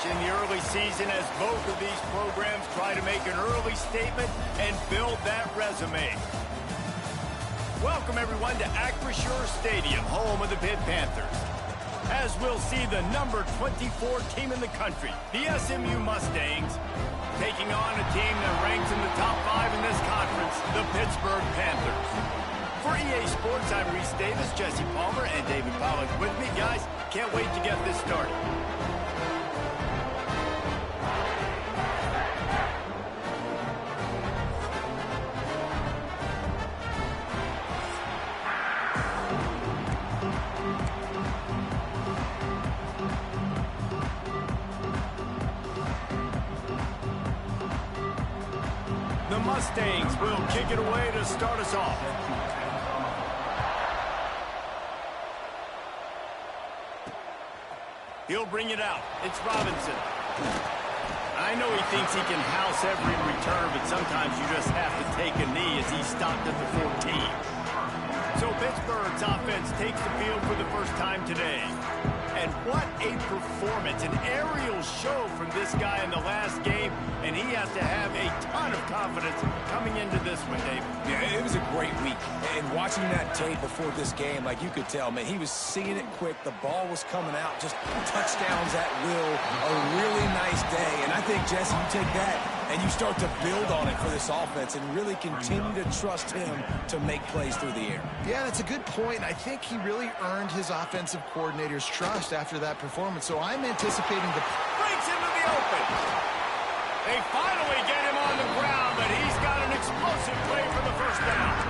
in the early season as both of these programs try to make an early statement and build that resume. Welcome, everyone, to Acrisure Stadium, home of the Pitt Panthers. As we'll see the number 24 team in the country, the SMU Mustangs, taking on a team that ranks in the top 5 in this conference, the Pittsburgh Panthers. For EA Sports, I'm Reese Davis, Jesse Palmer, and David Pollack with me. Guys, can't wait to get this started. The Mustangs will kick it away to start us off. He'll bring it out. It's Robinson. I know he thinks he can house every return, but sometimes you just have to take a knee as he stopped at the 14. So Pittsburgh's offense takes the field for the first time today. And what a performance, an aerial show from this guy in the last game, and he has to have a ton of confidence coming into this one, Dave. Yeah, it was a great week, and watching that tape before this game, like you could tell, man, he was seeing it quick, the ball was coming out, just touchdowns at will, a really nice day, and I think, Jesse, you take that and you start to build on it for this offense and really continue to trust him to make plays through the air. Yeah, that's a good point. I think he really earned his offensive coordinator's trust after that performance, so I'm anticipating the... Breaks into the open. They finally get him on the ground, but he's got an explosive play for the first down.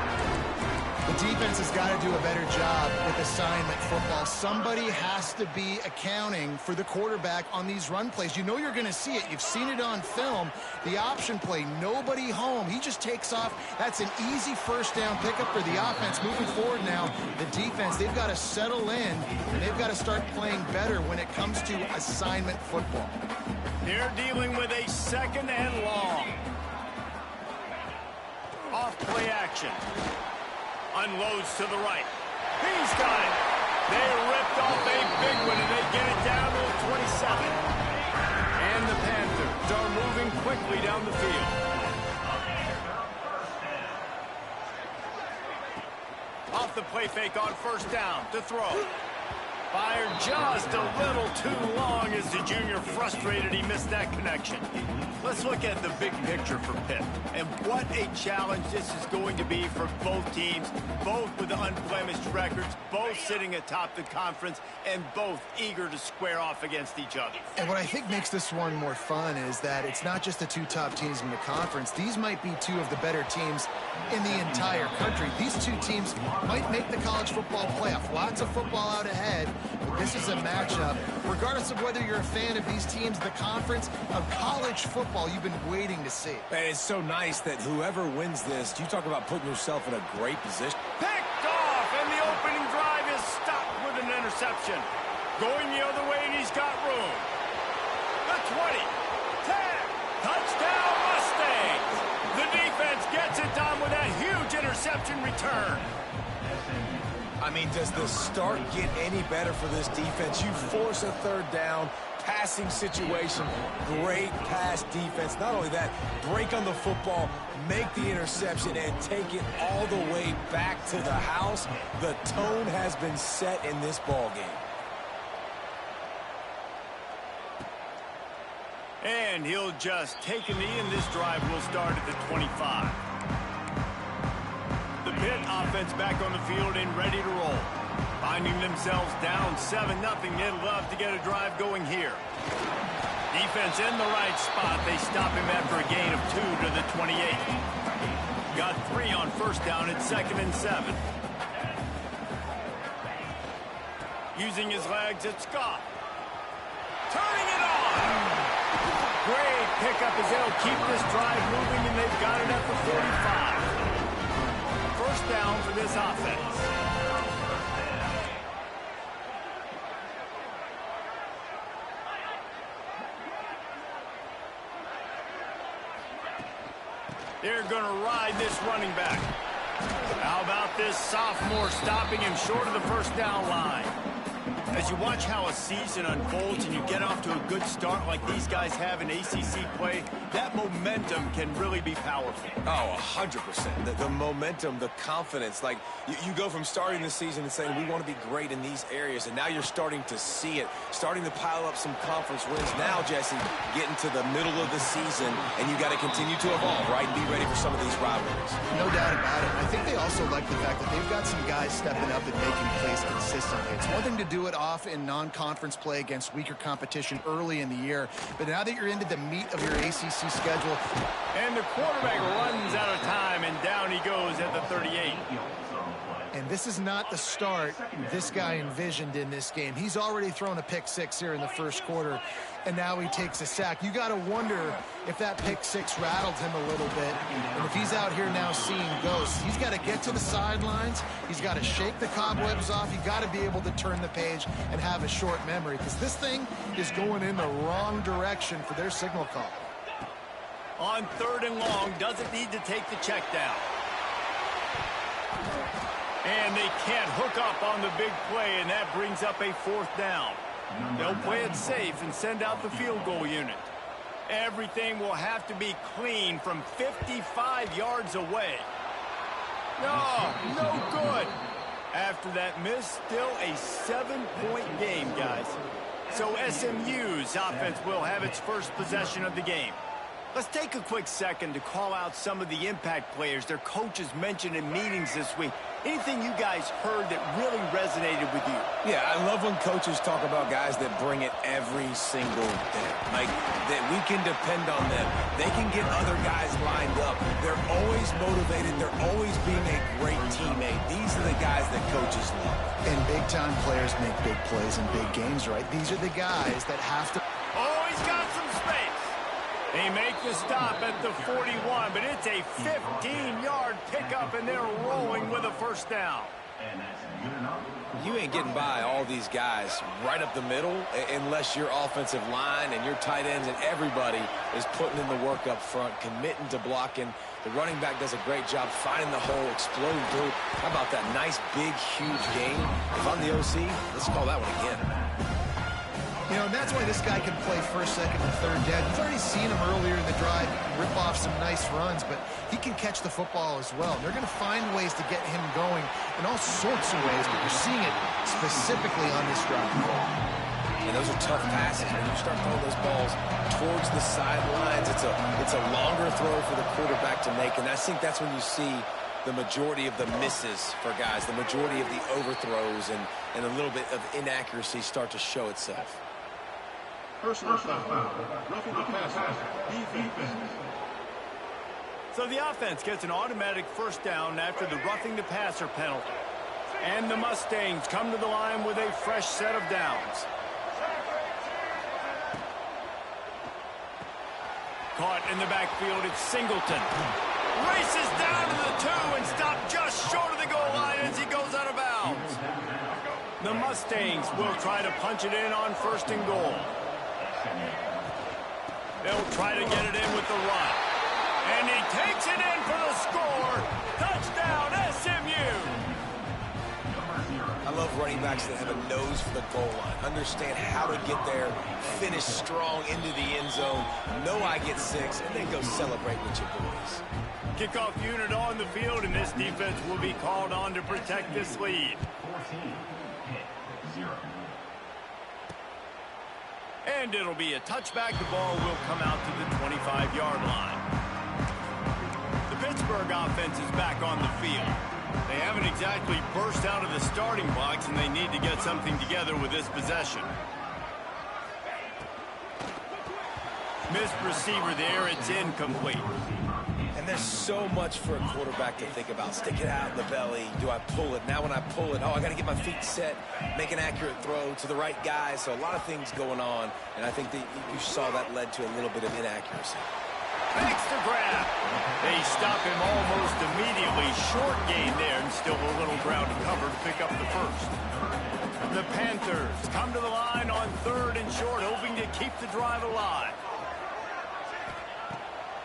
The defense has got to do a better job with assignment football. Somebody has to be accounting for the quarterback on these run plays. You know you're going to see it. You've seen it on film. The option play, nobody home. He just takes off. That's an easy first down pickup for the offense. Moving forward now, the defense, they've got to settle in, and they've got to start playing better when it comes to assignment football. They're dealing with a second and long. Off play action. Unloads to the right. He's got it. They ripped off a big one, and they get it down to the 27. And the Panthers are moving quickly down the field. Off the play fake on first down to throw. Fired just a little too long as the junior frustrated he missed that connection. Let's look at the big picture for Pitt. And what a challenge this is going to be for both teams, both with unblemished records, both sitting atop the conference, and both eager to square off against each other. And what I think makes this one more fun is that it's not just the two top teams in the conference. These might be two of the better teams in the entire country. These two teams might make the college football playoff. Lots of football out ahead. But this is a matchup, regardless of whether you're a fan of these teams, the conference of college football you've been waiting to see. And it's so nice that whoever wins this, you talk about putting yourself in a great position. Picked off, and the opening drive is stopped with an interception. Going the other way, and he's got room. The 20, 10, touchdown Mustangs. The defense gets it done with a huge interception return. I mean, does the start get any better for this defense? You force a third down, passing situation, great pass defense. Not only that, break on the football, make the interception, and take it all the way back to the house. The tone has been set in this ball game. And he'll just take a knee, and this drive will start at the 25. The Pitt offense back on the field and ready to roll. Finding themselves down 7-0, they'd love to get a drive going here. Defense in the right spot. They stop him after a gain of 2 to the 28. Got 3 on first down at 2nd and 7. Using his legs, it's Scott. Turning it on. Great pickup as they'll keep this drive moving, and they've got it at the 45. First down for this offense. They're going to ride this running back. How about this sophomore stopping him short of the first down line? As you watch how a season unfolds and you get off to a good start like these guys have in ACC play, that momentum can really be powerful. Oh, 100%. The momentum, the confidence. Like, you go from starting the season and saying, we want to be great in these areas, and now you're starting to see it, starting to pile up some conference wins. Now, Jesse, getting to the middle of the season, and you got to continue to evolve, right, and be ready for some of these rivalries. No doubt about it. I think they also like the fact that they've got some guys stepping up and making plays consistently. It's one thing to do it off in non-conference play against weaker competition early in the year, but now that you're into the meat of your ACC schedule. And the quarterback runs out of time, and down he goes at the 38. And this is not the start this guy envisioned in this game. He's already thrown a pick six here in the first quarter, and now he takes a sack. You got to wonder if that pick six rattled him a little bit. And if he's out here now seeing ghosts, he's got to get to the sidelines. He's got to shake the cobwebs off. You got to be able to turn the page and have a short memory, because this thing is going in the wrong direction for their signal call. On 3rd and long, doesn't need to take the check down. And they can't hook up on the big play, and that brings up a 4th down. They'll play it safe and send out the field goal unit. Everything will have to be clean from 55 yards away. No good. After that miss, still a 7-point game, guys. So SMU's offense will have its first possession of the game. Let's take a quick second to call out some of the impact players their coaches mentioned in meetings this week. Anything you guys heard that really resonated with you? Yeah, I love when coaches talk about guys that bring it every single day. Like, that we can depend on them. They can get other guys lined up. They're always motivated. They're always being a great teammate. These are the guys that coaches love. And big-time players make big plays in big games, right? These are the guys that have to... Oh, he's got some space. They make the stop at the 41, but it's a 15-yard pickup, and they're rolling with a 1st down. You ain't getting by all these guys right up the middle unless your offensive line and your tight ends and everybody is putting in the work up front, committing to blocking. The running back does a great job finding the hole, exploding through. How about that nice, big, huge game? If I'm the OC, let's call that one again. You know, and that's why this guy can play 1st, 2nd, and 3rd down. You've already seen him earlier in the drive rip off some nice runs, but he can catch the football as well. And they're going to find ways to get him going in all sorts of ways, but you're seeing it specifically on this drive. And those are tough passes. When you start throwing those balls towards the sidelines, it's a longer throw for the quarterback to make, and I think that's when you see the majority of the misses for guys, the majority of the overthrows, and a little bit of inaccuracy start to show itself. Personal foul. Roughing the passer. Defense. So the offense gets an automatic 1st down after the roughing the passer penalty. And the Mustangs come to the line with a fresh set of downs. Caught in the backfield, it's Singleton. Races down to the 2 and stopped just short of the goal line as he goes out of bounds. The Mustangs will try to punch it in on 1st and goal. They'll try to get it in with the run. And he takes it in for the score. Touchdown, SMU. I love running backs that have a nose for the goal line. Understand how to get there, finish strong into the end zone, know I get 6, and then go celebrate with your boys. Kickoff unit on the field, and this defense will be called on to protect this lead. 14-0. And it'll be a touchback. The ball will come out to the 25-yard line. The Pittsburgh offense is back on the field. They haven't exactly burst out of the starting blocks, and they need to get something together with this possession. Missed receiver there. It's incomplete. And there's so much for a quarterback to think about. Stick it out in the belly. Do I pull it? Now when I pull it, I got to get my feet set, make an accurate throw to the right guy. So a lot of things going on, and I think that you saw that led to a little bit of inaccuracy. Makes the grab. They stop him almost immediately. Short gain there, and still a little ground to cover to pick up the 1st. The Panthers come to the line on 3rd and short, hoping to keep the drive alive.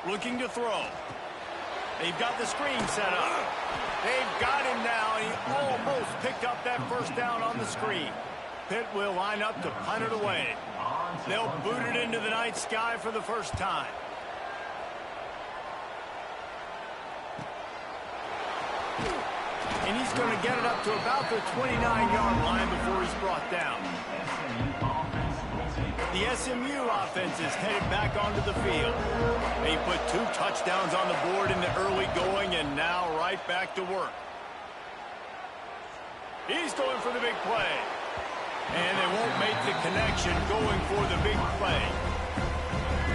Looking to throw. They've got the screen set up. They've got him now, and he almost picked up that 1st down on the screen. Pitt will line up to punt it away. They'll boot it into the night sky for the first time. And he's going to get it up to about the 29-yard line before he's brought down. The SMU offense is headed back onto the field. They put 2 touchdowns on the board in the early going and now right back to work. He's going for the big play. And they won't make the connection going for the big play.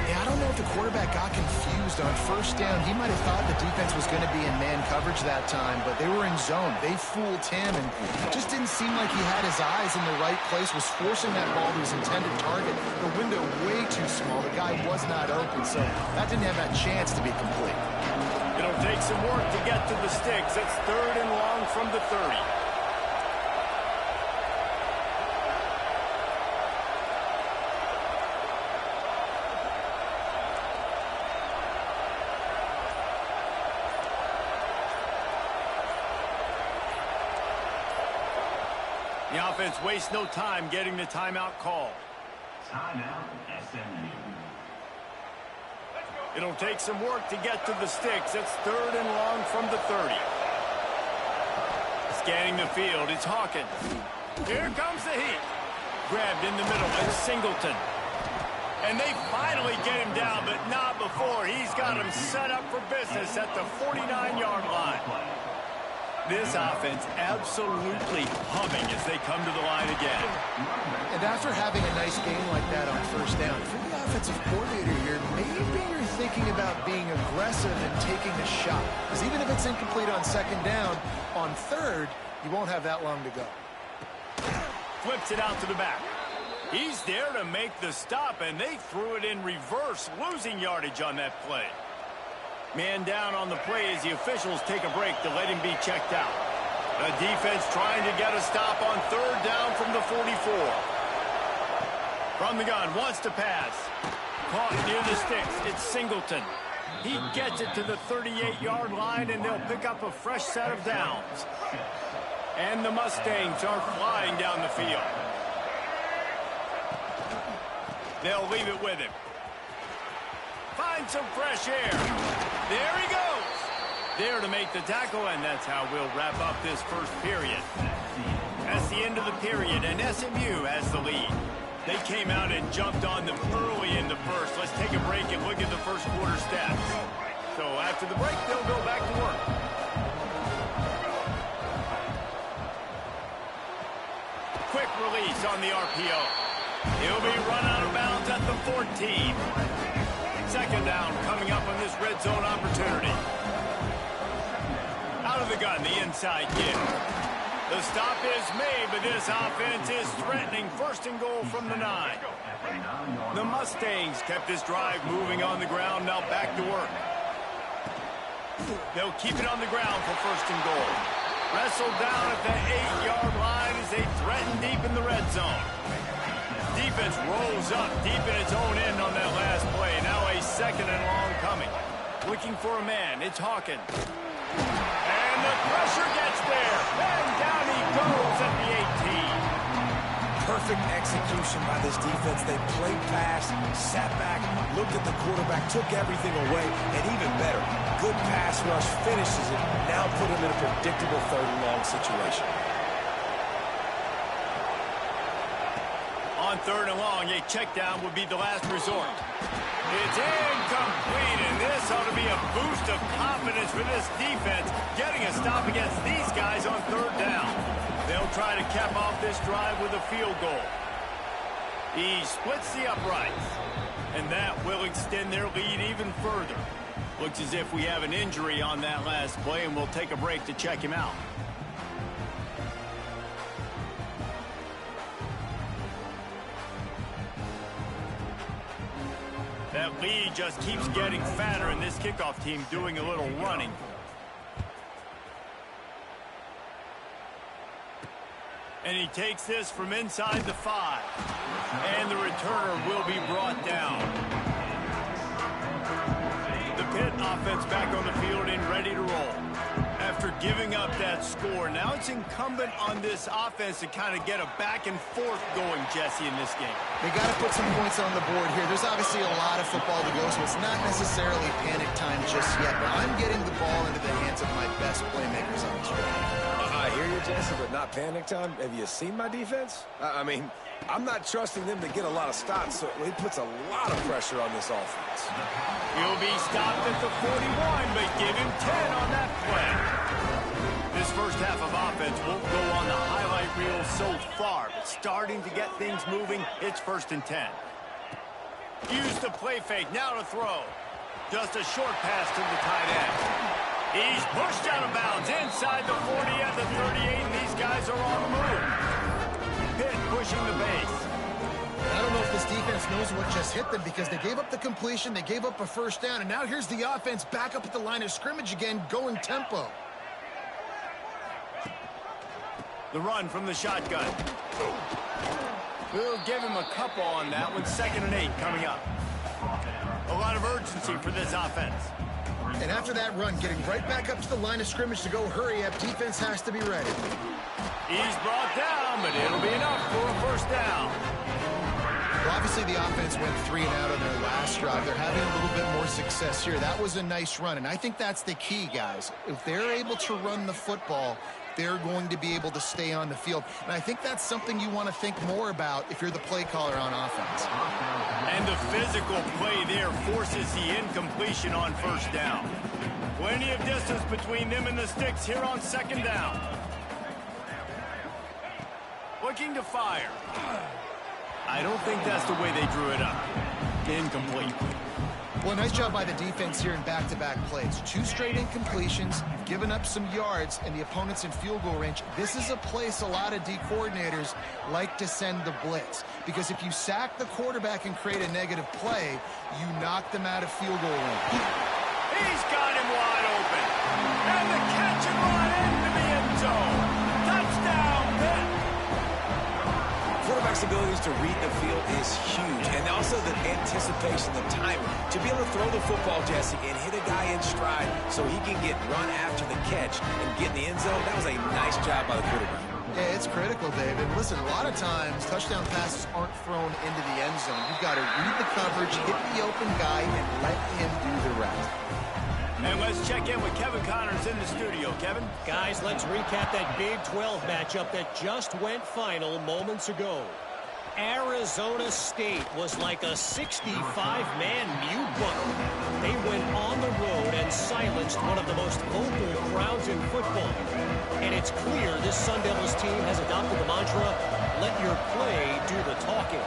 Yeah, I don't know if the quarterback got confused on first down. He might have thought the defense was going to be in man coverage that time, but they were in zone. They fooled him, and it just didn't seem like he had his eyes in the right place, was forcing that ball to his intended target. The window way too small. The guy was not open, so that didn't have that chance to be complete. It'll take some work to get to the sticks. It's 3rd and long from the 30. The offense wastes no time getting the timeout call. Timeout, SMU. It'll take some work to get to the sticks. It's 3rd and long from the 30. Scanning the field, it's Hawkins. Here comes the Heat. Grabbed in the middle, it's Singleton. And they finally get him down, but not before. He's got him set up for business at the 49-yard line. This offense absolutely humming as they come to the line again. And after having a nice game like that on first down, for the offensive coordinator here, maybe you're thinking about being aggressive and taking a shot. Because even if it's incomplete on 2nd down, on 3rd, you won't have that long to go. Flips it out to the back. He's there to make the stop, and they threw it in reverse, losing yardage on that play. Man down on the play as the officials take a break to let him be checked out. The defense trying to get a stop on 3rd down from the 44. From the gun, wants to pass. Caught near the sticks. It's Singleton. He gets it to the 38-yard line, and they'll pick up a fresh set of downs. And the Mustangs are flying down the field. They'll leave it with him. Find some fresh air. There he goes. There to make the tackle, and that's how we'll wrap up this first period. That's the end of the period, and SMU has the lead. They came out and jumped on them early in the first. Let's take a break and look at the first quarter stats. So after the break, they'll go back to work. Quick release on the RPO. He'll be run out of bounds at the 14. 2nd down coming up on this red zone opportunity. Out of the gun, the inside kick. The stop is made, but this offense is threatening 1st and goal from the 9. The Mustangs kept this drive moving on the ground, now back to work. They'll keep it on the ground for 1st and goal. Wrestled down at the 8-yard line as they threaten deep in the red zone. Defense rolls up deep in its own end on that last play. Now a 2nd and long coming. Looking for a man. It's Hawkins. And the pressure gets there. And down he goes at the 18. Perfect execution by this defense. They played pass, sat back, looked at the quarterback, took everything away, and even better, good pass rush finishes it. Now put him in a predictable 3rd and long situation. On 3rd and long, a check down would be the last resort. It's incomplete, and this ought to be a boost of confidence for this defense, getting a stop against these guys on 3rd down. They'll try to cap off this drive with a field goal. He splits the uprights, and that will extend their lead even further. Looks as if we have an injury on that last play, and we'll take a break to check him out. That lead just keeps getting fatter, and this kickoff team doing a little running. And he takes this from inside the 5. And the returner will be brought down. The Pitt offense back on the field and ready to roll. After After giving up that score, now it's incumbent on this offense to kind of get a back and forth going, Jesse, in this game. They got to put some points on the board here. There's obviously a lot of football to go, so it's not necessarily panic time just yet, but I'm getting the ball into the hands of my best playmakers on this drive. I hear you, Jesse, but not panic time. Have you seen my defense? I mean, I'm not trusting them to get a lot of stops, so it puts a lot of pressure on this offense. He'll be stopped at the 41, but give him 10 on that play. This first half of offense won't go on the highlight reel so far, but starting to get things moving, it's 1st and 10. Use the play fake, now to throw. Just a short pass to the tight end. He's pushed out of bounds inside the 40 at the 38, and these guys are on the move. Pitt pushing the base. I don't know if this defense knows what just hit them because they gave up the completion, they gave up a first down, and now here's the offense back up at the line of scrimmage again, going tempo. The run from the shotgun. We'll give him a couple on that one. 2nd and 8 coming up. A lot of urgency for this offense. And after that run, getting right back up to the line of scrimmage to go hurry up, defense has to be ready. He's brought down, but it'll be enough for a first down. Well, obviously, the offense went 3 and out on their last drive. They're having a little bit more success here. That was a nice run, and I think that's the key, guys. If they're able to run the football, they're going to be able to stay on the field. And I think that's something you want to think more about if you're the play caller on offense. And the physical play there forces the incompletion on first down. Plenty of distance between them and the sticks here on 2nd down. Looking to fire. I don't think that's the way they drew it up. Incomplete. Well, nice job by the defense here in back-to-back plays. 2 straight incompletions, given up some yards, and the opponent's in field goal range. This is a place a lot of D coordinators like to send the blitz. Because if you sack the quarterback and create a negative play, you knock them out of field goal range. He's got him wide open. And the catch and run into the end zone. Touchdown, Pitt. Quarterback's abilities to read the field is huge, and also the anticipation, the timing. To be able to throw the football, Jesse, and hit a guy in stride so he can get run after the catch and get in the end zone, that was a nice job by the quarterback. Yeah, it's critical, David. Listen, a lot of times, touchdown passes aren't thrown into the end zone. You've got to read the coverage, hit the open guy, and let him do the rest. And let's check in with Kevin Connors in the studio. Kevin? Guys, let's recap that Big 12 matchup that just went final moments ago. Arizona State was like a 65-man mute button. They went on the road and silenced one of the most vocal crowds in football. And it's clear this Sun Devils team has adopted the mantra, let your play do the talking.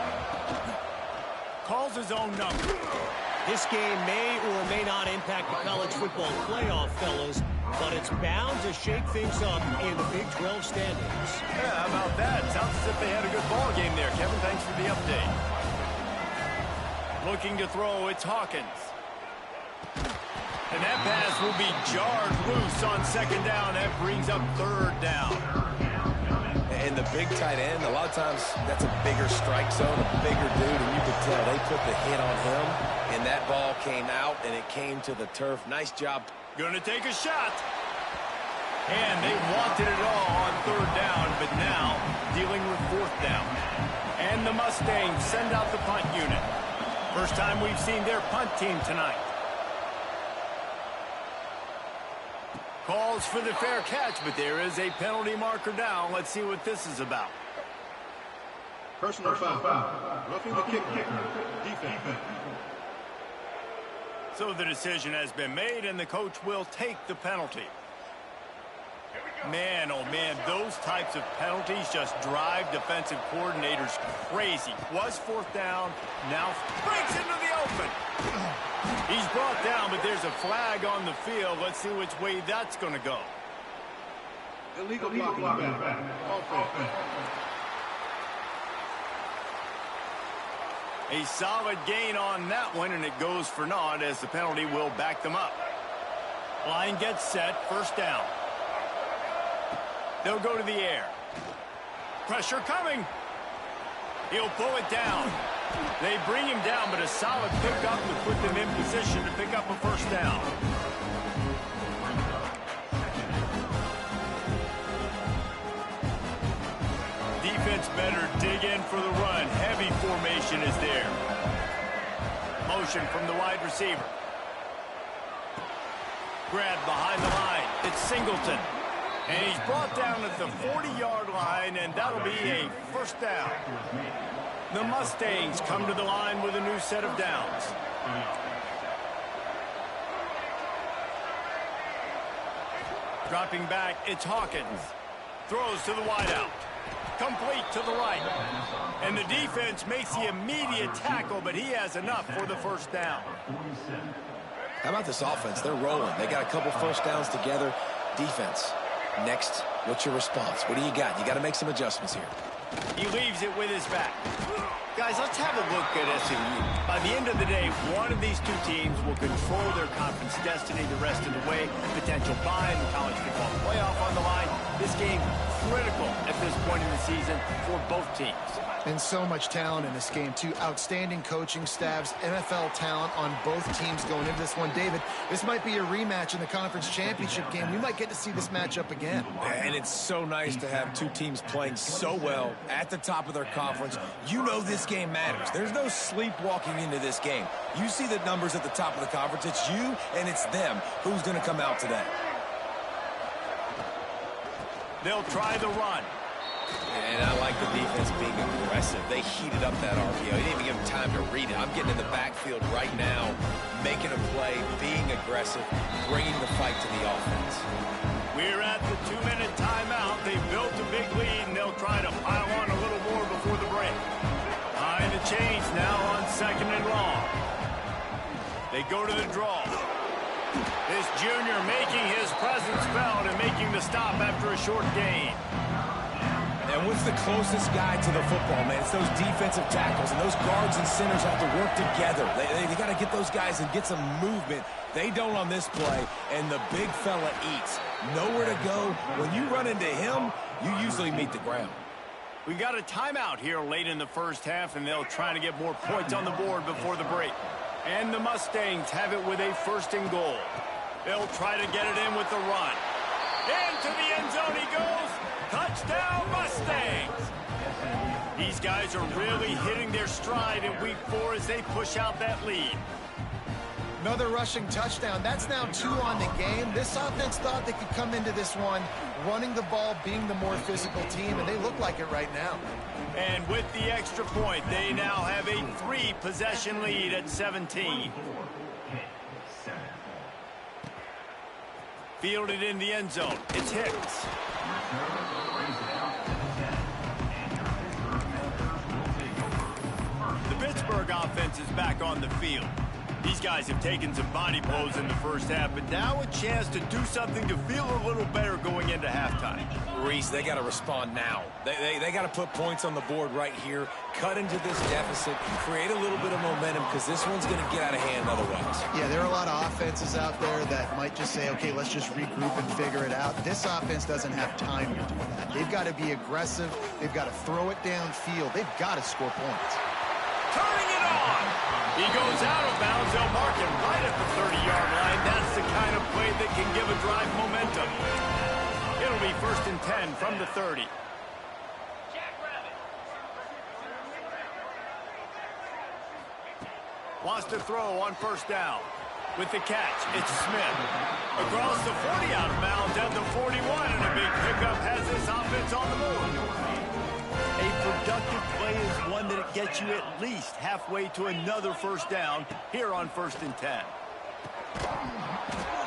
Calls his own number. This game may or may not impact the college football playoff, fellas, but it's bound to shake things up in the Big 12 standings. Yeah, how about that? Sounds as if they had a good ball game there. Kevin, thanks for the update. Looking to throw, it's Hawkins. And that pass will be jarred loose on 2nd down. That brings up 3rd down. And the big tight end, a lot of times that's a bigger strike zone, a bigger dude, and you could tell they put the hit on him, and that ball came out, and it came to the turf. Nice job. Gonna take a shot. And they wanted it all on 3rd down, but now dealing with 4th down. And the Mustangs send out the punt unit. First time we've seen their punt team tonight. Calls for the fair catch, but there is a penalty marker down. Let's see what this is about. Personal foul. Roughing the kicker. Defense. So the decision has been made, and the coach will take the penalty. Man, oh man, those types of penalties just drive defensive coordinators crazy. Was 4th down, now breaks into the open. He's brought down, but there's a flag on the field. Let's see which way that's going to go. Illegal blocking back. Offense. A solid gain on that one, and it goes for naught as the penalty will back them up. Line gets set, 1st down. They'll go to the air. Pressure coming. He'll pull it down. They bring him down, but a solid pickup to put them in position to pick up a 1st down. defense better dig in for the run. Heavy formation is there. Motion from the wide receiver. Grab behind the line. It's Singleton. And he's brought down at the 40-yard line, and that'll be a first down. The Mustangs come to the line with a new set of downs. Dropping back, it's Hawkins. Throws to the wideout. Complete to the right. And the defense makes the immediate tackle, but he has enough for the first down. How about this offense? They're rolling. They got a couple first downs together. Defense. Next, what's your response? What do you got? You got to make some adjustments here. He leaves it with his back. Guys, let's have a look at SMU. By the end of the day, one of these two teams will control their conference destiny the rest of the way. Potential bye in the college football playoff on the line. This game critical at this point in the season for both teams. And so much talent in this game, too. Outstanding coaching staffs, NFL talent on both teams going into this one. David, this might be a rematch in the conference championship game. We might get to see this matchup again. And it's so nice to have two teams playing so well at the top of their conference. You know this game matters. There's no sleepwalking into this game. You see the numbers at the top of the conference. It's you and it's them. Who's going to come out today? They'll try the run. And I like the defense being aggressive. They heated up that RPO. He didn't even give him time to read it. I'm getting in the backfield right now, making a play, being aggressive, bringing the fight to the offense. We're at the 2-minute timeout. They built a big lead, and they'll try to pile on a little more before the break. Behind the chains now on 2nd and long. They go to the draw. This junior making his presence felt and making the stop after a short gain. And what's the closest guy to the football, man? It's those defensive tackles, and those guards and centers have to work together. They got to get those guys and get some movement. They don't on this play, and the big fella eats. Nowhere to go. When you run into him, you usually meet the ground. We got a timeout here late in the first half, and they'll try to get more points on the board before the break. And the Mustangs have it with a 1st and goal. They'll try to get it in with the run. Into the end zone he goes. Touchdown, Mustangs! These guys are really hitting their stride in week 4 as they push out that lead. Another rushing touchdown. That's now 2 on the game. This offense thought they could come into this one running the ball, being the more physical team, and they look like it right now. And with the extra point, they now have a 3-possession lead at 17. Fielded in the end zone. It's Hicks. The Pittsburgh offense is back on the field. These guys have taken some body blows in the first half, but now a chance to do something to feel a little better going into halftime. Reese, they got to respond now. They got to put points on the board right here, cut into this deficit, create a little bit of momentum, because this one's going to get out of hand otherwise. Yeah, there are a lot of offenses out there that might just say, okay, let's just regroup and figure it out. This offense doesn't have time to do that. They've got to be aggressive. They've got to throw it downfield. They've got to score points. Turning it on. He goes out of bounds. They'll mark him right at the 30-yard line. That's the kind of play that can give a drive momentum. It'll be 1st and 10 from the 30. Wants to throw on 1st down. With the catch, it's Smith. Across the 40 out of bounds at the 41, and a big pickup has this offense on the board. A productive play is one that gets you at least halfway to another 1st down here on 1st and 10.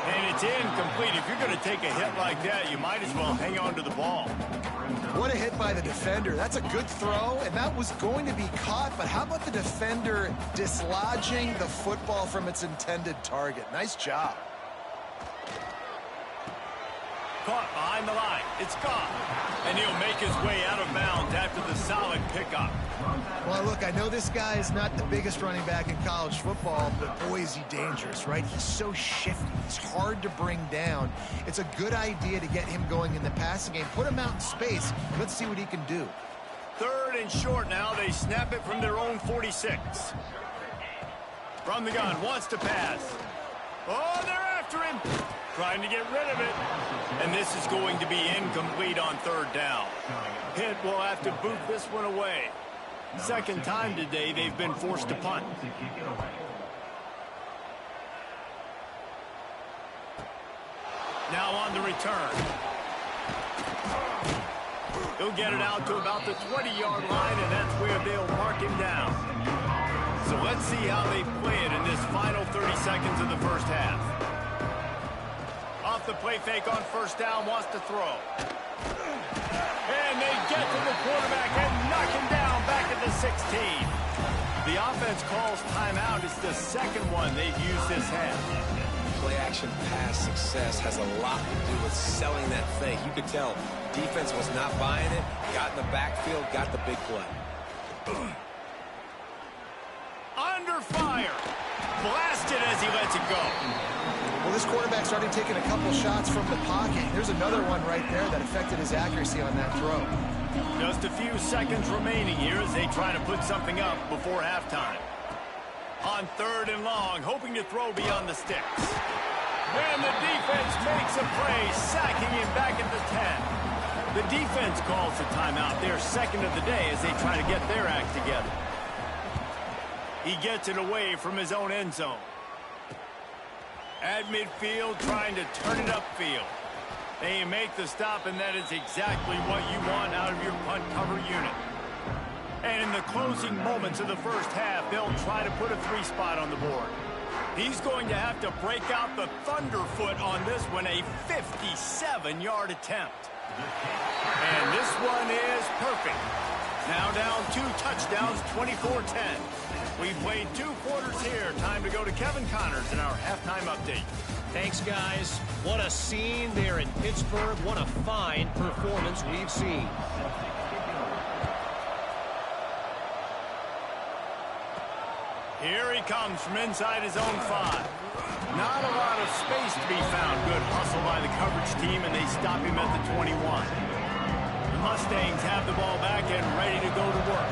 And it's incomplete. If you're going to take a hit like that, you might as well hang on to the ball. What a hit by the defender. That's a good throw, and that was going to be caught, but how about the defender dislodging the football from its intended target? Nice job. Caught behind the line. It's gone. And he'll make his way out of bounds after the solid pickup. Well, look, I know this guy is not the biggest running back in college football, but boy, is he dangerous, right? He's so shifty. He's hard to bring down. It's a good idea to get him going in the passing game. Put him out in space. Let's see what he can do. 3rd and short now. They snap it from their own 46. From the gun, wants to pass. Oh, they're after him. Trying to get rid of it. And this is going to be incomplete on third down. Pitt will have to boot this one away. Second time today they've been forced to punt. Now on the return. He'll get it out to about the 20-yard line, and that's where they'll mark him down. So let's see how they play it in this final 30 seconds of the first half. Off the play fake on first down, wants to throw. And they get to the quarterback and knock him down back at the 16. The offense calls timeout. It's the second one they've used this half. Play-action pass success has a lot to do with selling that fake. You could tell defense was not buying it, got in the backfield, got the big play. Under fire. Blasted as he lets it go. Well, this quarterback started taking a couple shots from the pocket. There's another one right there that affected his accuracy on that throw. Just a few seconds remaining here as they try to put something up before halftime. On third and long, hoping to throw beyond the sticks. And the defense makes a play, sacking him back at the 10. The defense calls the timeout, their second of the day, as they try to get their act together. He gets it away from his own end zone. At midfield, trying to turn it upfield. They make the stop, and that is exactly what you want out of your punt cover unit. And in the closing moments of the first half, they'll try to put a 3-spot on the board. He's going to have to break out the thunderfoot on this one, a 57-yard attempt. And this one is perfect. Now down 2 touchdowns, 24-10. We've played 2 quarters here. Time to go to Kevin Connors in our halftime update. Thanks, guys. What a scene there in Pittsburgh. What a fine performance we've seen. Here he comes from inside his own 5. Not a lot of space to be found. Good hustle by the coverage team, and they stop him at the 21. The Mustangs have the ball back and ready to go to work.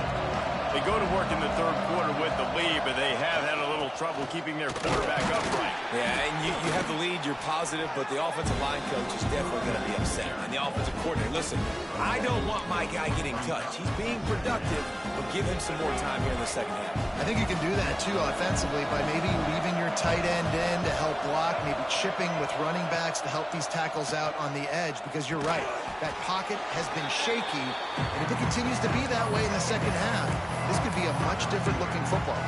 They go to work in the third quarter with the lead, but they have had a little trouble keeping their quarterback upright. Yeah, and you have the lead, you're positive, but the offensive line coach is definitely going to be upset. And the offensive coordinator, listen, I don't want my guy getting touched. He's being productive, but give him some more time here in the second half. I think you can do that, too, offensively, by maybe leaving your tight end in to help block, maybe chipping with running backs to help these tackles out on the edge, because you're right. That pocket has been shaky, and if it continues to be that way in the second half, this could be a much different-looking football.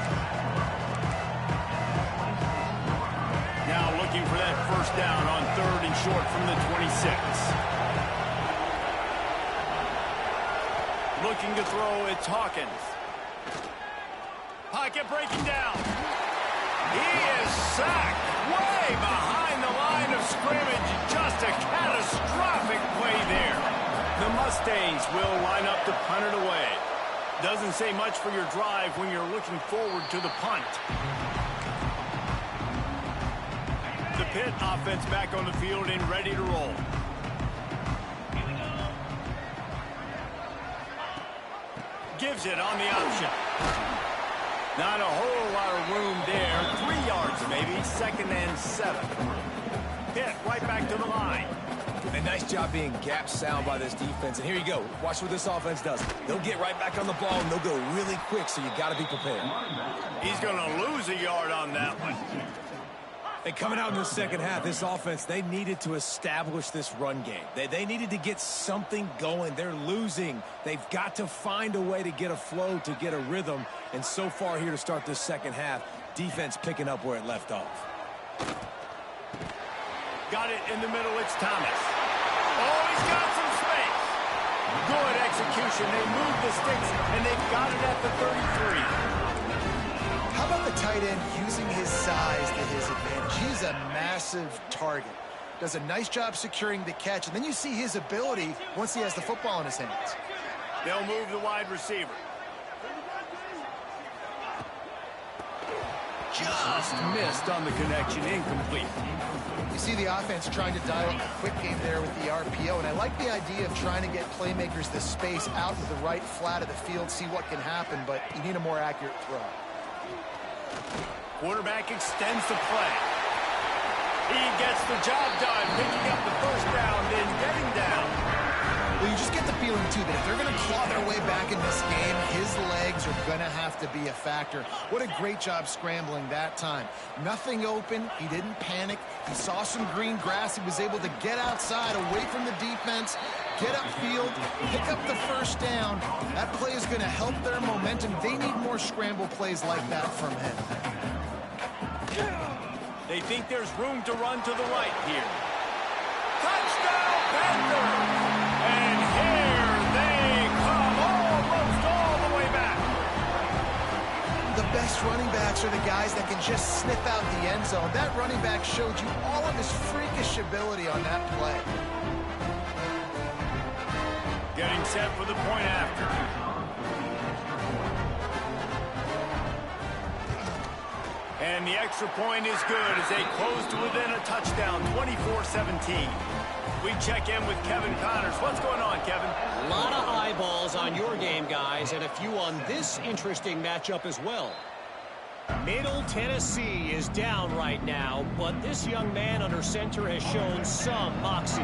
Now looking for that first down on third and short from the 26. Looking to throw, it's Hawkins. Pocket breaking down. He is sacked way behind the line of scrimmage. Just a catastrophic play there. The Mustangs will line up to punt it away. Doesn't say much for your drive when you're looking forward to the punt. The Pitt offense back on the field and ready to roll. Gives it on the option. Not a whole lot of room there. 3 yards maybe. 2nd and 7. Pitt right back to the line. A nice job being gap sound by this defense. And here you go. Watch what this offense does. They'll get right back on the ball, and they'll go really quick, so you got to be prepared. He's going to lose a yard on that one. And coming out in the second half, this offense, they needed to establish this run game. They needed to get something going. They're losing. They've got to find a way to get a flow, to get a rhythm. And so far here to start this second half, defense picking up where it left off. Got it in the middle. It's Thomas. Oh, he's got some space. Good execution. They move the sticks, and they've got it at the 33. How about the tight end using his size to his advantage? He's a massive target. Does a nice job securing the catch, and then you see his ability once he has the football in his hands. They'll move the wide receiver. Just missed on the connection. Incomplete. You see the offense trying to dial up a quick game there with the RPO, and I like the idea of trying to get playmakers the space out to the right flat of the field, see what can happen, but you need a more accurate throw. Quarterback extends the play. He gets the job done, picking up the first down, then getting down. Well, you just get the feeling, too, that if they're going to claw their way back in this game, his legs are going to have to be a factor. What a great job scrambling that time. Nothing open. He didn't panic. He saw some green grass. He was able to get outside, away from the defense, get upfield, pick up the first down. That play is going to help their momentum. They need more scramble plays like that from him. They think there's room to run to the right here. Touchdown, Panthers! And here they come, almost all the way back. The best running backs are the guys that can just sniff out the end zone. That running back showed you all of his freakish ability on that play. Getting set for the point after. And the extra point is good as they close to within a touchdown, 24-17. We check in with Kevin Connors. What's going on, Kevin? A lot of eyeballs on your game, guys, and a few on this interesting matchup as well. Middle Tennessee is down right now, but this young man under center has shown some moxie.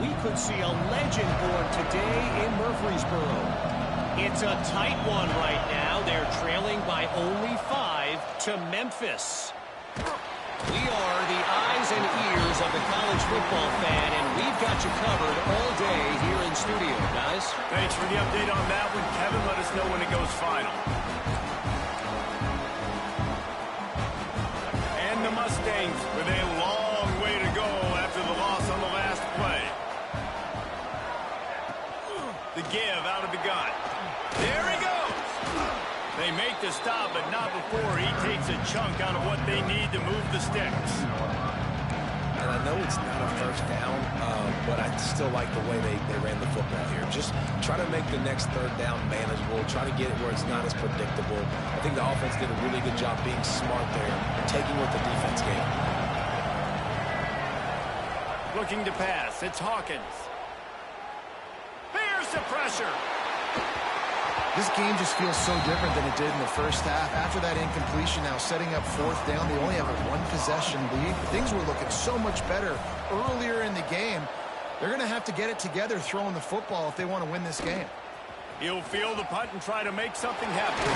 We could see a legend born today in Murfreesboro. It's a tight one right now. They're trailing by only 5 to Memphis. We are the eyes and ears of the college football fan, and we've got you covered all day here in studio, guys. Thanks for the update on that one, Kevin. Let us know when it goes final. And the Mustangs with a long way to go after the loss on the last play. The give out of the gun. There he goes. They make the stop, but not before he takes a chunk out of what they need to move the sticks. And I know it's not a first down, but I still like the way they ran the football here. Just try to make the next third down manageable. Try to get it where it's not as predictable. I think the offense did a really good job being smart there, taking what the defense gave. Looking to pass. It's Hawkins. Here's the pressure. This game just feels so different than it did in the first half. After that incompletion, now setting up fourth down, they only have a one-possession lead. Things were looking so much better earlier in the game. They're going to have to get it together throwing the football if they want to win this game. He'll field the punt and try to make something happen.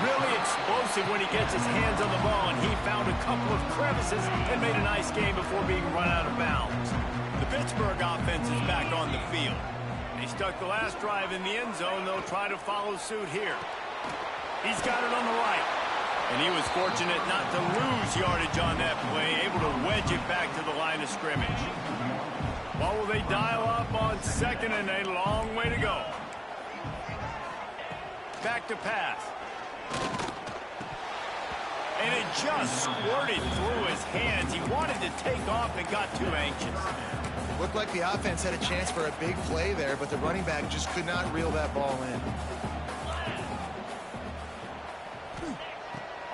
Really explosive when he gets his hands on the ball, and he found a couple of crevices and made a nice game before being run out of bounds. The Pittsburgh offense is back on the field. They stuck the last drive in the end zone. They'll try to follow suit here. He's got it on the right. And he was fortunate not to lose yardage on that play, able to wedge it back to the line of scrimmage. What will they dial up on second and a long way to go? Back to pass. And it just squirted through his hands. He wanted to take off and got too anxious. Looked like the offense had a chance for a big play there, but the running back just could not reel that ball in.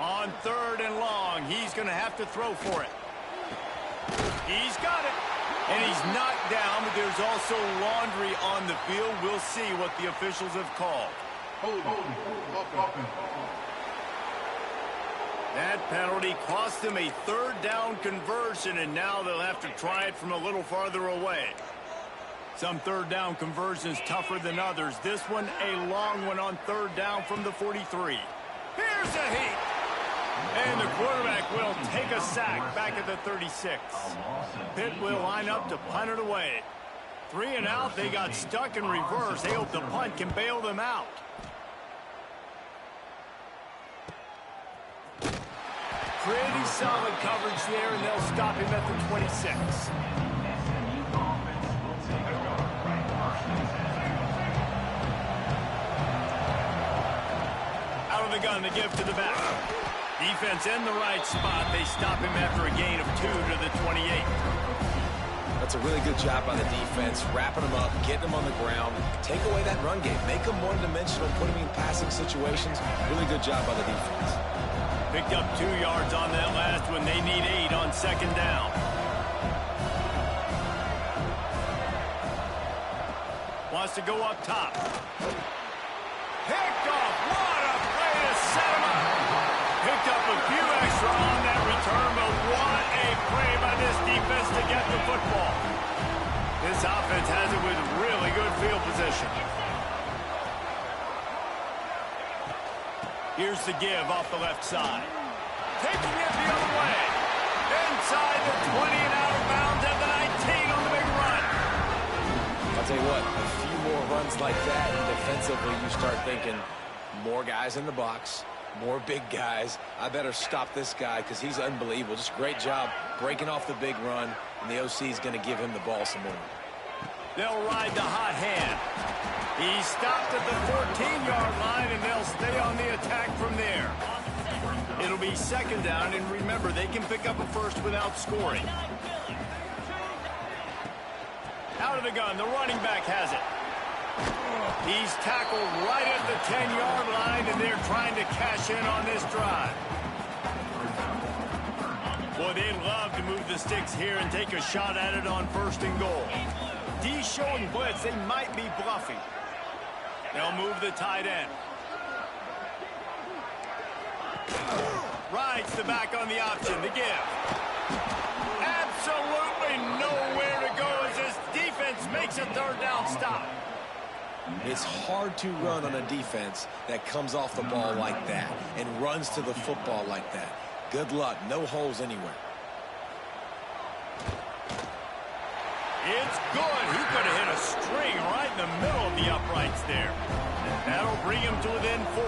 On third and long, he's going to have to throw for it. He's got it. And he's knocked down, but there's also laundry on the field. We'll see what the officials have called. That penalty cost them a third down conversion, and now they'll have to try it from a little farther away. Some third down conversions tougher than others. This one, a long one on third down from the 43. Here's a Heat. And the quarterback will take a sack back at the 36. Pitt will line up to punt it away. 3 and out, they got stuck in reverse. They hope the punt can bail them out. Pretty solid coverage there, and they'll stop him at the 26. Out of the gun, the give to the back. Defense in the right spot. They stop him after a gain of 2 to the 28. That's a really good job by the defense, wrapping them up, getting them on the ground, take away that run game, make them one-dimensional, put them in passing situations. Really good job by the defense. Picked up 2 yards on that last one. They need 8 on second down. Wants to go up top. Picked off. What a play to set him up. Picked up a few extra on that return. return, but what a play by this defense to get the football. This offense has it with really good field position. Here's the give off the left side. Taking it the other way. Inside the 20 and out of bounds at the 19 on the big run. I'll tell you what, a few more runs like that, and defensively you start thinking more guys in the box, more big guys. I better stop this guy because he's unbelievable. Just a great job breaking off the big run, and the OC is going to give him the ball some more. They'll ride the hot hand. He stopped at the 14-yard line, and they'll stay on the attack from there. It'll be second down, and remember, they can pick up a first without scoring. Out of the gun, the running back has it. He's tackled right at the 10-yard line, and they're trying to cash in on this drive. Boy, they'd love to move the sticks here and take a shot at it on first and goal. D's showing blitz. They might be bluffing. They'll move the tight end. Rides the back on the option. The give. Absolutely nowhere to go as this defense makes a third down stop. It's hard to run on a defense that comes off the ball like that and runs to the football like that. Good luck. No holes anywhere. It's good. He could have hit a string right in the middle of the uprights there. That'll bring him to within 4.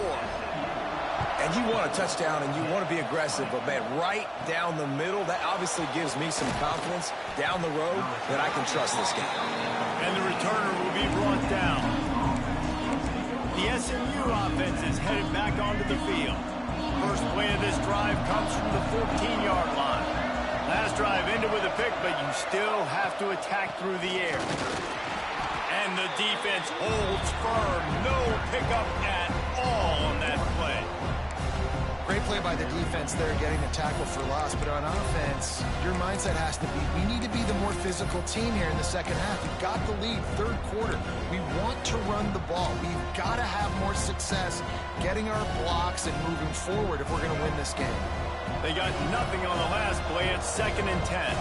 And you want a touchdown and you want to be aggressive, but man, right down the middle, that obviously gives me some confidence down the road that I can trust this guy. And the returner will be brought down. The SMU offense is headed back onto the field. First play of this drive comes from the 14-yard line. Last drive ended with a pick, but you still have to attack through the air. And the defense holds firm. No pickup at all on that play. Great play by the defense there, getting the tackle for loss. But on offense, your mindset has to be, we need to be the more physical team here in the second half. We've got the lead, third quarter. We want to run the ball. We've got to have more success getting our blocks and moving forward if we're going to win this game. They got nothing on the last play. It's 2nd and 10.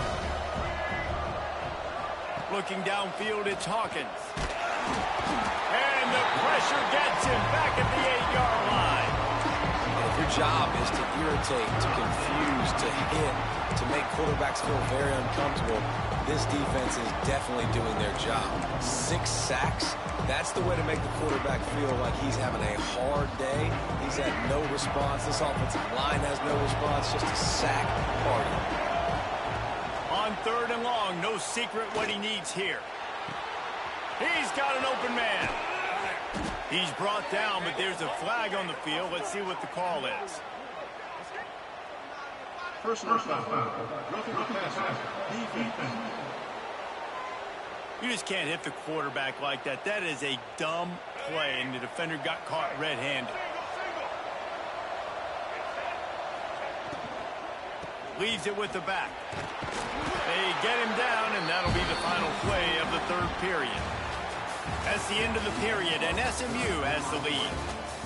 Looking downfield, it's Hawkins. And the pressure gets him back at the 8-yard line. If your job is to irritate, to confuse, to hit, to make quarterbacks feel very uncomfortable, this defense is definitely doing their job. 6 sacks, that's the way to make the quarterback feel like he's having a hard day. He's had no response. This offensive line has no response, just a sack party. On 3rd and long, no secret what he needs here. He's got an open man. He's brought down, but there's a flag on the field. Let's see what the call is. Personal foul. Roughing the passer. Defense. You just can't hit the quarterback like that. That is a dumb play, and the defender got caught red-handed. Leaves it with the back. They get him down, and that'll be the final play of the 3rd period. That's the end of the period, and SMU has the lead.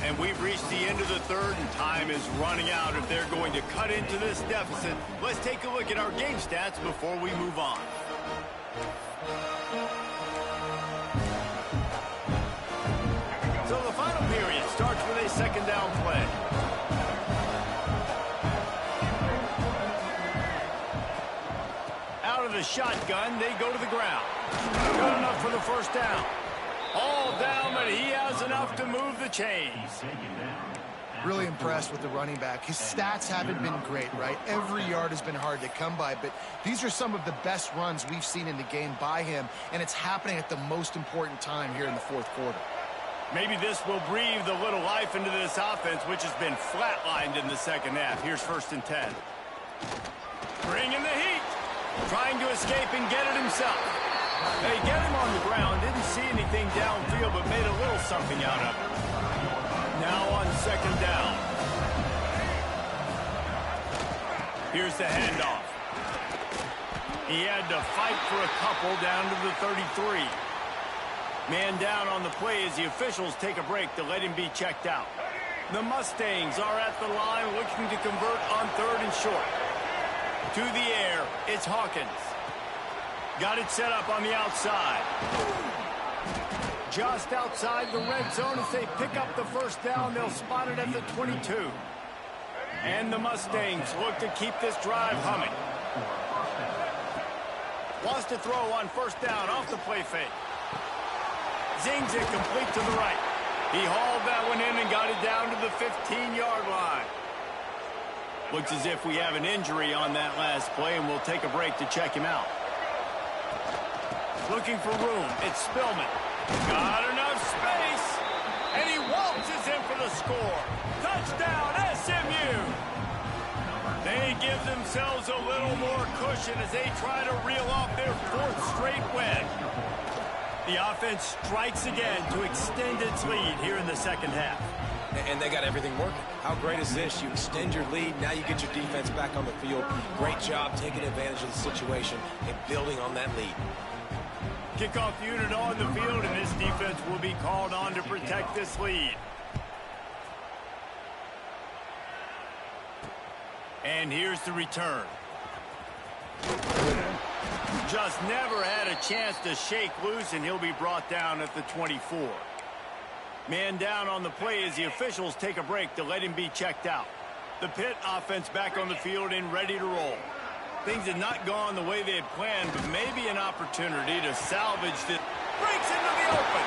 And we've reached the end of the 3rd, and time is running out if they're going to cut into this deficit. Let's take a look at our game stats before we move on. So the final period starts with a 2nd down play. Out of the shotgun, they go to the ground. Good enough for the 1st down. All down, but he has enough to move the chains. Really impressed with the running back. His stats haven't been great, right? Every yard has been hard to come by, but these are some of the best runs we've seen in the game by him, and it's happening at the most important time here in the 4th quarter. Maybe this will breathe a little life into this offense, which has been flatlined in the 2nd half. Here's 1st and 10. Bringing the heat. Trying to escape and get it himself. They get him on the ground. Didn't see anything downfield, but made a little something out of it. Now on 2nd down. Here's the handoff. He had to fight for a couple down to the 33. Man down on the play as the officials take a break to let him be checked out. The Mustangs are at the line looking to convert on 3rd and short. To the air, it's Hawkins. Got it set up on the outside. Just outside the red zone as they pick up the first down. They'll spot it at the 22. And the Mustangs look to keep this drive humming. Wants to throw on first down off the play fake. Zings it complete to the right. He hauled that one in and got it down to the 15-yard line. Looks as if we have an injury on that last play, and we'll take a break to check him out. Looking for room. It's Spillman. Got enough space. And he waltzes in for the score. Touchdown, SMU. They give themselves a little more cushion as they try to reel off their fourth straight win. The offense strikes again to extend its lead here in the second half. And they got everything working. How great is this? You extend your lead, now you get your defense back on the field. Great job taking advantage of the situation and building on that lead. Kickoff unit on the field, and this defense will be called on to protect this lead. And here's the return. Just never had a chance to shake loose, and he'll be brought down at the 24. Man down on the play as the officials take a break to let him be checked out. The Pitt offense back on the field and ready to roll. Things had not gone the way they had planned, but maybe an opportunity to salvage this. Breaks into the open.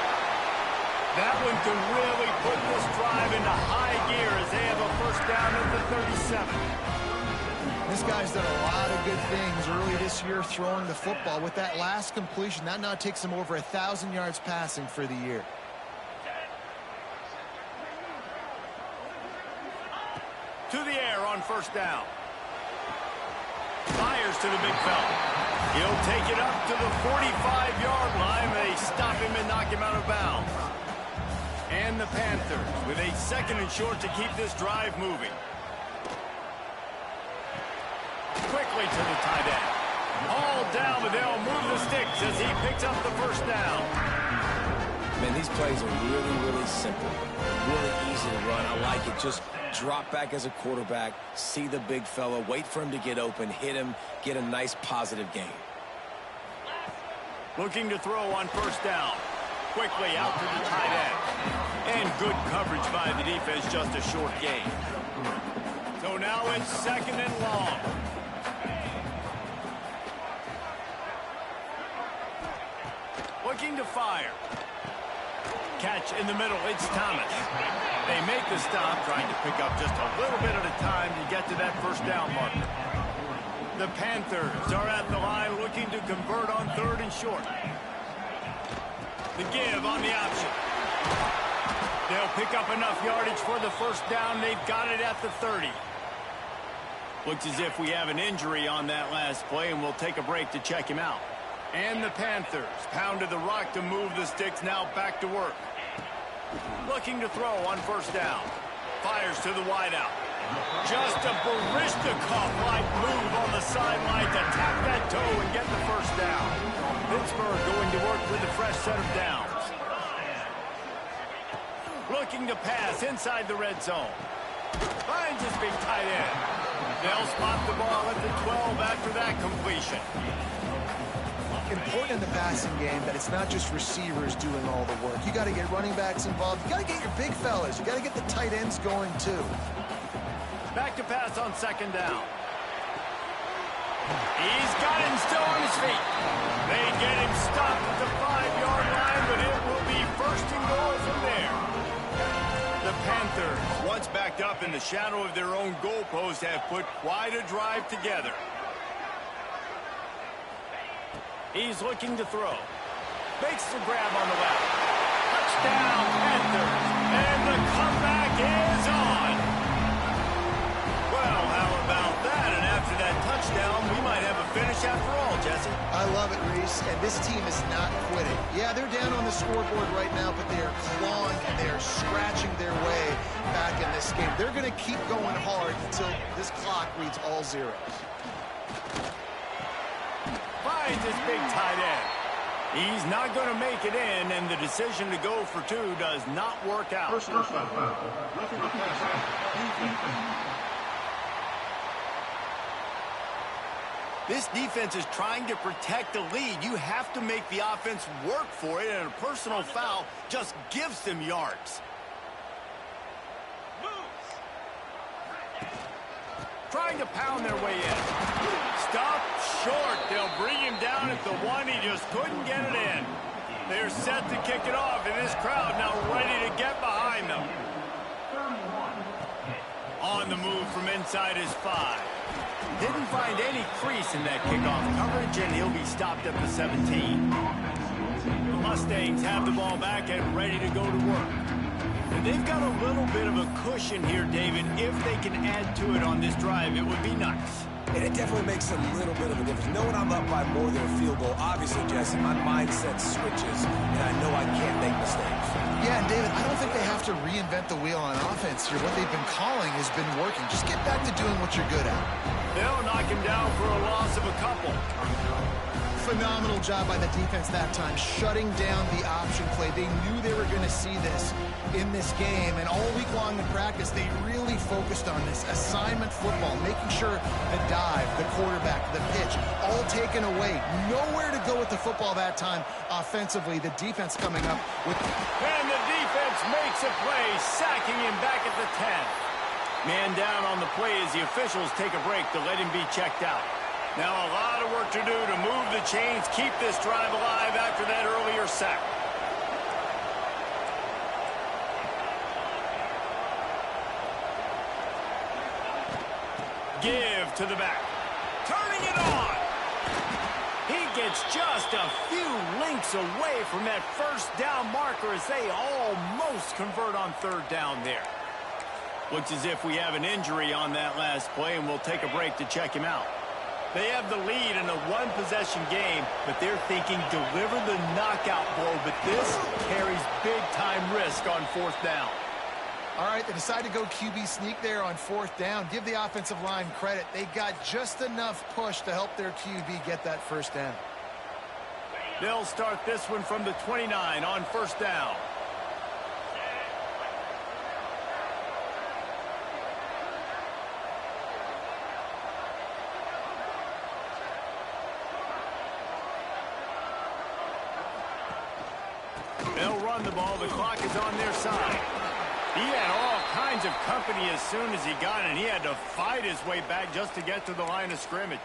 That one can really put this drive into high gear as they have a first down at the 37. This guy's done a lot of good things early this year throwing the football. With that last completion, that now takes him over 1,000 yards passing for the year. To the air on first down. Fires to the big fella. He'll take it up to the 45-yard line. They stop him and knock him out of bounds. And the Panthers with a second and short to keep this drive moving. Quickly to the tight end. All down, but they'll move the sticks as he picks up the first down. Man, these plays are really, really simple. Really easy to run. I like it. Just drop back as a quarterback, see the big fella, wait for him to get open, hit him, get a nice positive gain. Looking to throw on first down. Quickly out to the tight end. And good coverage by the defense, just a short gain. So now it's second and long. Looking to fire. Catch in the middle, it's Thomas. They make the stop, trying to pick up just a little bit at a time to get to that first down marker. The Panthers are at the line looking to convert on third and short. The give on the option. They'll pick up enough yardage for the first down. They've got it at the 30. Looks as if we have an injury on that last play, and we'll take a break to check him out. And the Panthers pounded the rock to move the sticks, now back to work. Looking to throw on first down. Fires to the wideout. Just a Barishnikov-like move on the sideline to tap that toe and get the first down. Pittsburgh going to work with a fresh set of downs. Looking to pass inside the red zone. Finds his big tight end. They'll spot the ball at the 12 after that completion. Important in the passing game that it's not just receivers doing all the work. You got to get running backs involved. You got to get your big fellas. You got to get the tight ends going too. Back to pass on second down. He's got him still on his feet. They get him stopped at the 5-yard line, but it will be first and goal from there. The Panthers, once backed up in the shadow of their own goalpost, have put quite a drive together. He's looking to throw. Makes the grab on the left. Touchdown, Panthers. And the comeback is on. Well, how about that? And after that touchdown, we might have a finish after all, Jesse. I love it, Reese. And this team is not quitting. Yeah, they're down on the scoreboard right now, but they are clawing and they are scratching their way back in this game. They're going to keep going hard until this clock reads all zeros. Finds his big tight end. He's not going to make it in, and the decision to go for two does not work out. Personal foul. Roughing the passer. This defense is trying to protect the lead. You have to make the offense work for it, and a personal foul just gives them yards. Trying to pound their way in. Stopped short. They'll bring him down at the one. He just couldn't get it in. They're set to kick it off, and this crowd now ready to get behind them. On the move from inside his 5. Didn't find any crease in that kickoff coverage, and he'll be stopped at the 17. The Mustangs have the ball back and ready to go to work. And they've got a little bit of a cushion here, David. If they can add to it on this drive, it would be nice. And it definitely makes a little bit of a difference. Knowing I'm up by more than a field goal, obviously, Jesse, my mindset switches, and I know I can't make mistakes. Yeah, and David, I don't think they have to reinvent the wheel on offense here. What they've been calling has been working. Just get back to doing what you're good at. They'll knock him down for a loss of a couple. Phenomenal job by the defense that time, shutting down the option play. They knew they were going to see this in this game, and all week long in practice, they really focused on this assignment football, making sure the dive, the quarterback, the pitch, all taken away. Nowhere to go with the football that time offensively. The defense coming up with... And the defense makes a play, sacking him back at the 10. Man down on the play as the officials take a break to let him be checked out. Now a lot of work to do to move the chains, keep this drive alive after that earlier sack. Give to the back. Turning it on. He gets just a few links away from that first down marker as they almost convert on third down there. Looks as if we have an injury on that last play, and we'll take a break to check him out. They have the lead in a one-possession game, but they're thinking deliver the knockout blow, but this carries big-time risk on fourth down. All right, they decide to go QB sneak there on fourth down. Give the offensive line credit. They got just enough push to help their QB get that first down. They'll start this one from the 29 on first down. They'll run the ball. The clock is on their side. He had all kinds of company as soon as he got it. He had to fight his way back just to get to the line of scrimmage.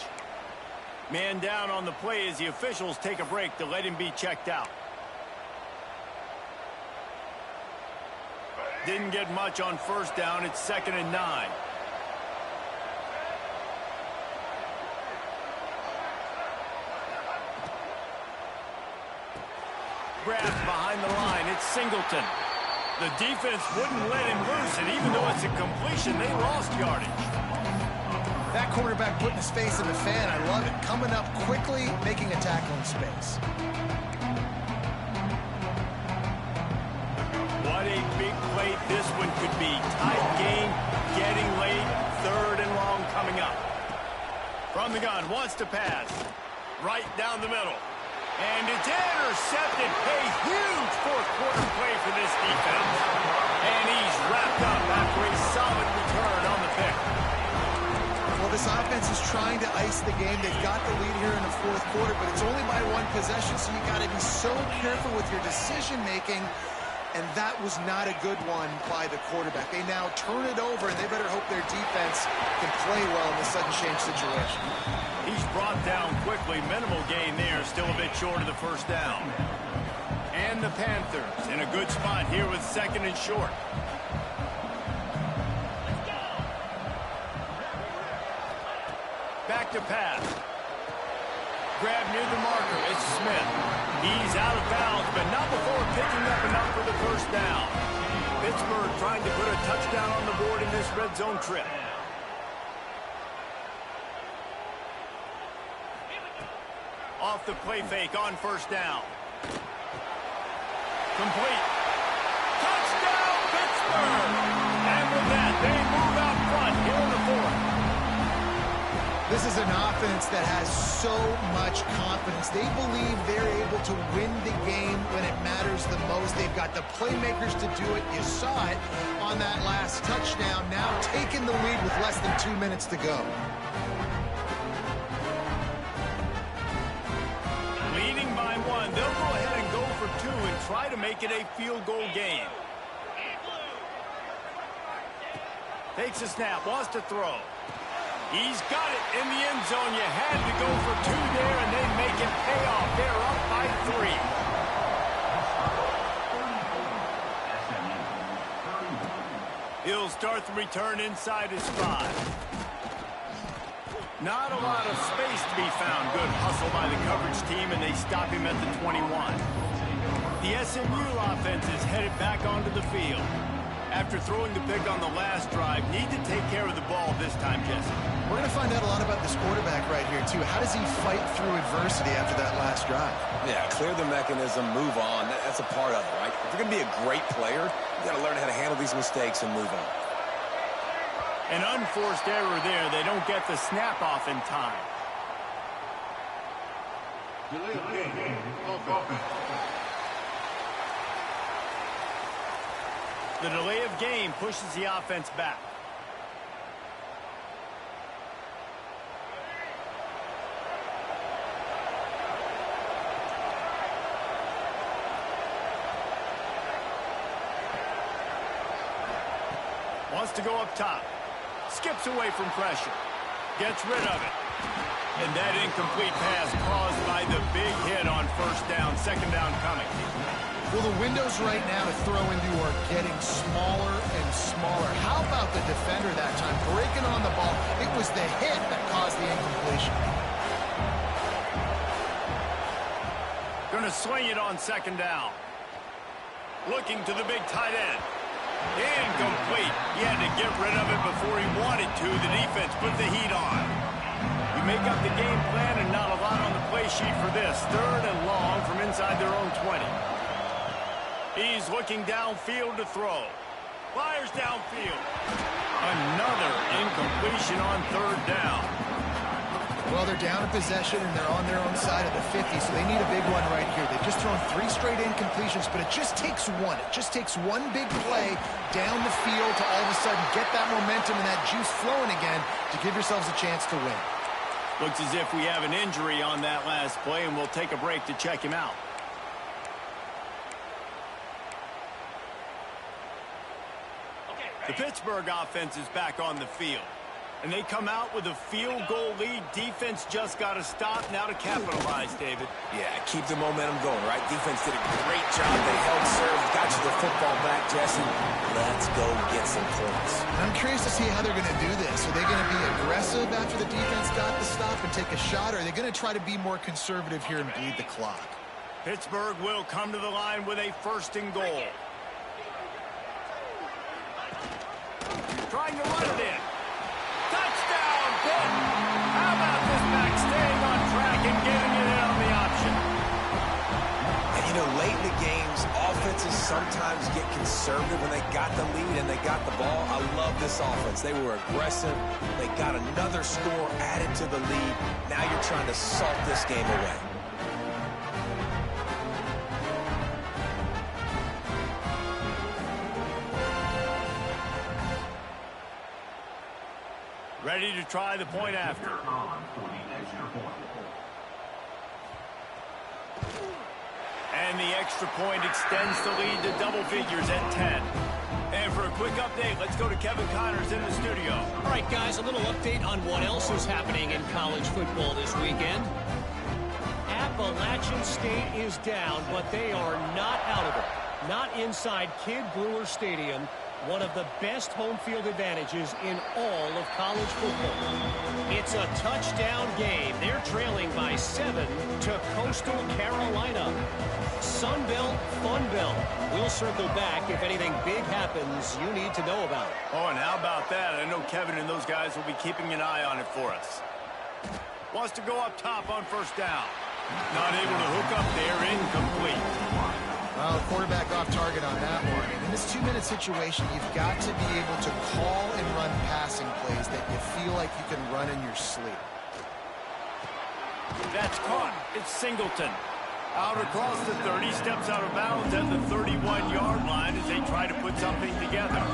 Man down on the play as the officials take a break to let him be checked out. Didn't get much on first down. It's 2nd and 9. Grabbed behind the line. It's Singleton. The defense wouldn't let him loose, and even though it's a completion, they lost yardage. That quarterback putting his face in the fan, I love it. Coming up quickly, making a tackle in space. What a big play this one could be. Tight game, getting late, 3rd and long coming up. From the gun, wants to pass. Right down the middle. And it's intercepted. A huge fourth-quarter play for this defense. And he's wrapped up after a solid return on the pick. Well, this offense is trying to ice the game. They've got the lead here in the fourth quarter, but it's only by one possession, so you got to be so careful with your decision-making. And that was not a good one by the quarterback. They now turn it over, and they better hope their defense can play well in the sudden change situation. He's brought down quickly. Minimal gain there. Still a bit short of the first down. And the Panthers in a good spot here with 2nd and short. Back to pass. Grab near the marker. It's Smith. He's out of bounds, but not before picking up enough for the first down. Pittsburgh trying to put a touchdown on the board in this red zone trip. Off the play fake on first down. Complete. Touchdown, Pittsburgh! And with that, they move out front here in the 4th. This is an offense that has so much confidence. They believe they're able to win the game when it matters the most. They've got the playmakers to do it. You saw it on that last touchdown. Now taking the lead with less than 2 minutes to go. try to make it a field goal game. Takes a snap, wants to throw. He's got it in the end zone. You had to go for 2 there, and they make it pay off. They're up by 3. He'll start the return inside his 5. Not a lot of space to be found. Good hustle by the coverage team, and they stop him at the 21. The SMU offense is headed back onto the field. After throwing the pick on the last drive, need to take care of the ball this time, Jesse. We're going to find out a lot about this quarterback right here, too. How does he fight through adversity after that last drive? Yeah, clear the mechanism, move on. That's a part of it, right? If you're going to be a great player, you got to learn how to handle these mistakes and move on. An unforced error there. They don't get the snap off in time. Delay of game. Offense. The delay of game pushes the offense back. Wants to go up top. Skips away from pressure. Gets rid of it. And that incomplete pass caused by the big hit on first down. Second down coming. Well, the windows right now to throw into are getting smaller and smaller. How about the defender that time? Breaking on the ball. It was the hit that caused the incompletion. Gonna swing it on second down. Looking to the big tight end. Incomplete. He had to get rid of it before he wanted to. The defense put the heat on. You make up the game plan and not a lot on the play sheet for this. 3rd and long from inside their own 20. He's looking downfield to throw. Fires downfield. Another incompletion on 3rd down. Well, they're down in possession, and they're on their own side of the 50, so they need a big one right here. They've just thrown 3 straight incompletions, but it just takes one. It just takes one big play down the field to all of a sudden get that momentum and that juice flowing again to give yourselves a chance to win. Looks as if we have an injury on that last play, and we'll take a break to check him out. The Pittsburgh offense is back on the field. And they come out with a field goal lead. Defense just got to stop now to capitalize, David. Yeah, keep the momentum going, right? Defense did a great job. They held serve, got you the football back, Jesse. Let's go get some points. I'm curious to see how they're going to do this. Are they going to be aggressive after the defense got the stop and take a shot? Or are they going to try to be more conservative here and bleed the clock? Pittsburgh will come to the line with a 1st and goal. Trying to run it in. Touchdown, Pitt! How about this back staying on track and getting it in on the option? And, you know, late in the games, offenses sometimes get conservative when they got the lead and they got the ball. I love this offense. They were aggressive. They got another score added to the lead. Now you're trying to salt this game away. Ready to try the point after. And the extra point extends the lead to double figures at 10. And for a quick update, let's go to Kevin Connors in the studio. All right, guys, a little update on what else is happening in college football this weekend. Appalachian State is down, but they are not out of it. Not inside Kid Brewer Stadium, one of the best home field advantages in all of college football. It's a touchdown game. They're trailing by 7 to Coastal Carolina. Sun Belt, Fun Belt. We'll circle back if anything big happens you need to know about. Oh, and how about that? I know Kevin and those guys will be keeping an eye on it for us. Wants to go up top on 1st down. Not able to hook up there. Incomplete. Well, quarterback off target on that one. And in this 2-minute situation, you've got to be able to call and run passing plays that you feel like you can run in your sleep. That's caught. It's Singleton. Out across the 30, steps out of bounds at the 31-yard line as they try to put something together.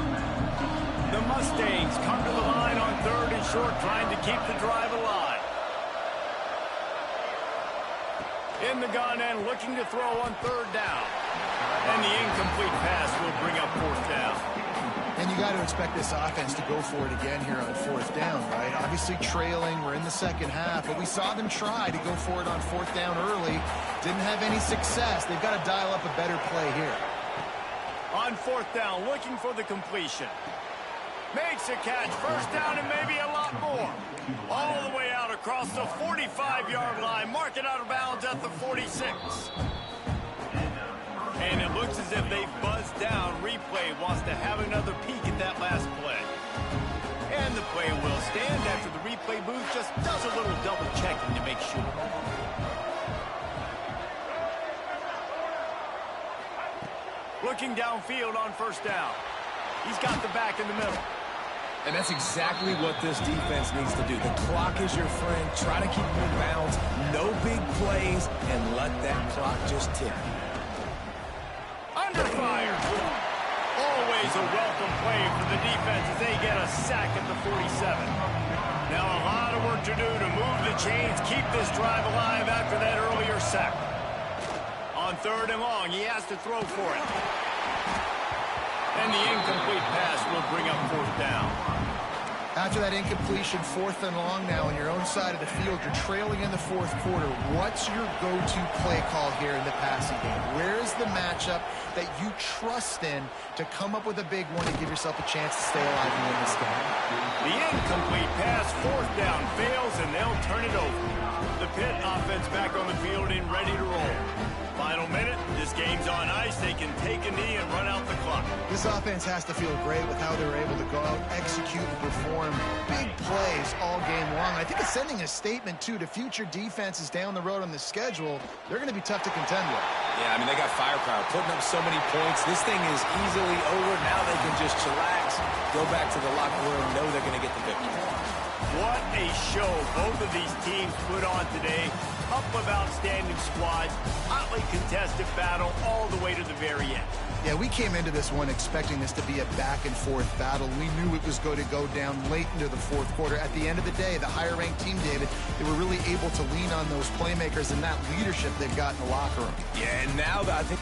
The Mustangs come to the line on 3rd and short, trying to keep the drive alive. In the gun and looking to throw on 3rd down. And the incomplete pass will bring up 4th down. And you got to expect this offense to go for it again here on 4th down, right? Obviously trailing, we're in the second half, but we saw them try to go for it on 4th down early. Didn't have any success. They've got to dial up a better play here. On 4th down, looking for the completion. Makes a catch, 1st down and maybe a lot more. All the way out across the 45-yard line, mark it out of bounds at the 46. And it looks as if they've buzzed down. Replay wants to have another peek at that last play. And the play will stand after the replay booth just does a little double checking to make sure. Looking downfield on 1st down. He's got the back in the middle. And that's exactly what this defense needs to do. The clock is your friend. Try to keep them in bounds. No big plays, and let that clock just tick. Under fire. Always a welcome play for the defense as they get a sack at the 47. Now a lot of work to do to move the chains, keep this drive alive after that earlier sack. On 3rd and long, he has to throw for it. And the incomplete pass will bring up 4th down. After that incompletion, 4th and long now on your own side of the field, you're trailing in the 4th quarter. What's your go-to play call here in the passing game? Where is the matchup that you trust in to come up with a big one and give yourself a chance to stay alive and win this game? The incomplete pass, 4th down, fails, and they'll turn it over. The Pitt offense back on the field and ready to roll. Final minute, this game's on ice. They can take a knee and run out the clock. This offense has to feel great with how they were able to go out, execute, and perform big plays all game long. I think it's sending a statement, too, to future defenses down the road on the schedule. They're going to be tough to contend with. Yeah, I mean, they got firepower, putting up so many points. This thing is easily over. Now they can just chillax, go back to the locker room, know they're going to get the victory. What a show both of these teams put on today. Couple of outstanding squads, hotly contested battle all the way to the very end. Yeah, we came into this one expecting this to be a back-and-forth battle. We knew it was going to go down late into the 4th quarter. At the end of the day, the higher-ranked team, David, they were really able to lean on those playmakers and that leadership they've got in the locker room. Yeah, and now I think